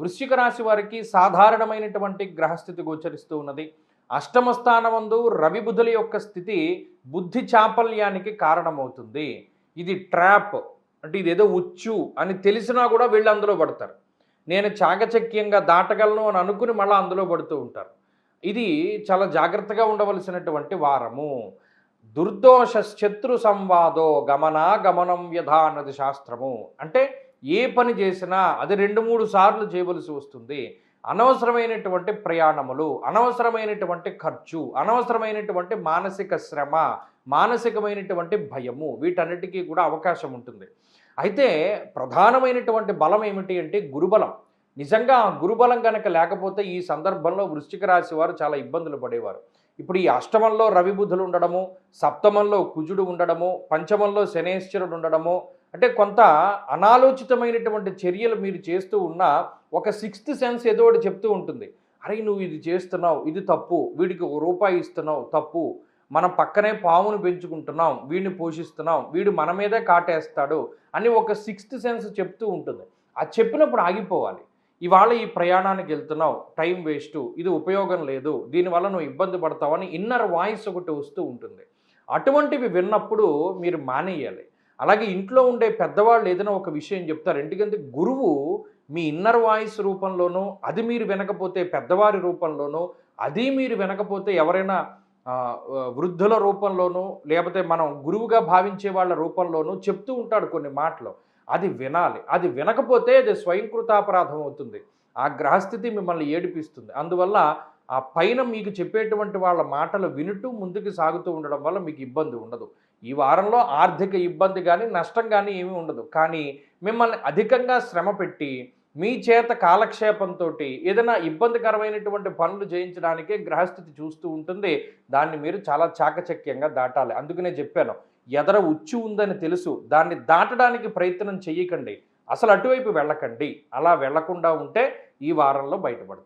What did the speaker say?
వృశ్చిక రాశి వారికి సాధారణమైనటువంటి గ్రహస్థితి గోచరిస్తూ ఉన్నది. అష్టమ స్థానమందు రవి బుధుల యొక్క స్థితి బుద్ధి చాపల్యానికి కారణమవుతుంది. ఇది ట్రాప్, అంటే ఇదేదో ఉచ్చు అని తెలిసినా కూడా వీళ్ళు అందులో పడతారు. నేను చాకచక్యంగా దాటగలను అని అనుకుని మళ్ళీ అందులో పడుతూ ఉంటారు. ఇది చాలా జాగ్రత్తగా ఉండవలసినటువంటి వారము. దుర్దోష శత్రు సంవాదో గమనం వ్యధ అన్నది శాస్త్రము. అంటే ఏ పని చేసినా అది 2-3 సార్లు చేయవలసి వస్తుంది. అనవసరమైనటువంటి ప్రయాణములు, అనవసరమైనటువంటి ఖర్చు, అనవసరమైనటువంటి మానసిక శ్రమ, మానసికమైనటువంటి భయము, వీటన్నిటికీ కూడా అవకాశం ఉంటుంది. అయితే ప్రధానమైనటువంటి బలం ఏమిటి అంటే గురుబలం. నిజంగా ఆ గురుబలం కనుక లేకపోతే ఈ సందర్భంలో వృశ్చిక రాశి వారు చాలా ఇబ్బందులు పడేవారు. ఇప్పుడు ఈ అష్టమంలో రవి బుధులు ఉండడము, సప్తమంలో కుజుడు ఉండడము, పంచమంలో శనేశ్వరుడు ఉండడము, అంటే కొంత అనాలోచితమైనటువంటి చర్యలు మీరు చేస్తూ ఉన్న ఒక సిక్స్త్ సెన్స్ ఏదో ఒకటి చెప్తూ ఉంటుంది. అరే నువ్వు ఇది చేస్తున్నావు, ఇది తప్పు, వీడికి ₹1 ఇస్తున్నావు తప్పు, మనం పక్కనే పామును పెంచుకుంటున్నాం, వీడిని పోషిస్తున్నాం, వీడు మన మీదే కాటేస్తాడు అని ఒక సిక్స్త్ సెన్స్ చెప్తూ ఉంటుంది. అది చెప్పినప్పుడు ఆగిపోవాలి. ఇవాళ ఈ ప్రయాణానికి వెళ్తున్నావు, టైం వేస్టు, ఇది ఉపయోగం లేదు, దీనివల్ల నువ్వు ఇబ్బంది పడతావని ఇన్నర్ వాయిస్ ఒకటి వస్తూ ఉంటుంది. అటువంటివి విన్నప్పుడు మీరు మానేయాలి. అలాగే ఇంట్లో ఉండే పెద్దవాళ్ళు ఏదైనా ఒక విషయం చెప్తారు. ఎందుకంటే గురువు మీ ఇన్నర్ వాయిస్ రూపంలోనూ, అది మీరు వినకపోతే పెద్దవారి రూపంలోనూ, అది మీరు వినకపోతే ఎవరైనా వృద్ధుల రూపంలోనూ, లేకపోతే మనం గురువుగా భావించే వాళ్ళ రూపంలోనూ చెప్తూ ఉంటాడు కొన్ని మాటలు. అది వినాలి. అది వినకపోతే అది స్వయంకృతాపరాధం అవుతుంది. ఆ గ్రహస్థితి మిమ్మల్ని ఏడిపిస్తుంది. అందువల్ల ఆ పైన మీకు చెప్పేటువంటి వాళ్ళ మాటలు వినుటూ ముందుకు సాగుతూ ఉండడం వల్ల మీకు ఇబ్బంది ఉండదు. ఈ వారంలో ఆర్థిక ఇబ్బంది కానీ, నష్టం కానీ ఏమీ ఉండదు. కానీ మిమ్మల్ని అధికంగా శ్రమ పెట్టి మీ చేత కాలక్షేపంతోటి ఏదైనా ఇబ్బందికరమైనటువంటి పనులు చేయించడానికే గ్రహస్థితి చూస్తూ ఉంటుంది. దాన్ని మీరు చాలా చాకచక్యంగా దాటాలి. అందుకనే చెప్పాను, ఎదర ఉచ్చు ఉందని తెలుసు, దాన్ని దాటడానికి ప్రయత్నం చెయ్యకండి, అసలు అటువైపు వెళ్ళకండి. అలా వెళ్లకుండా ఉంటే ఈ వారంలో బయటపడతారు.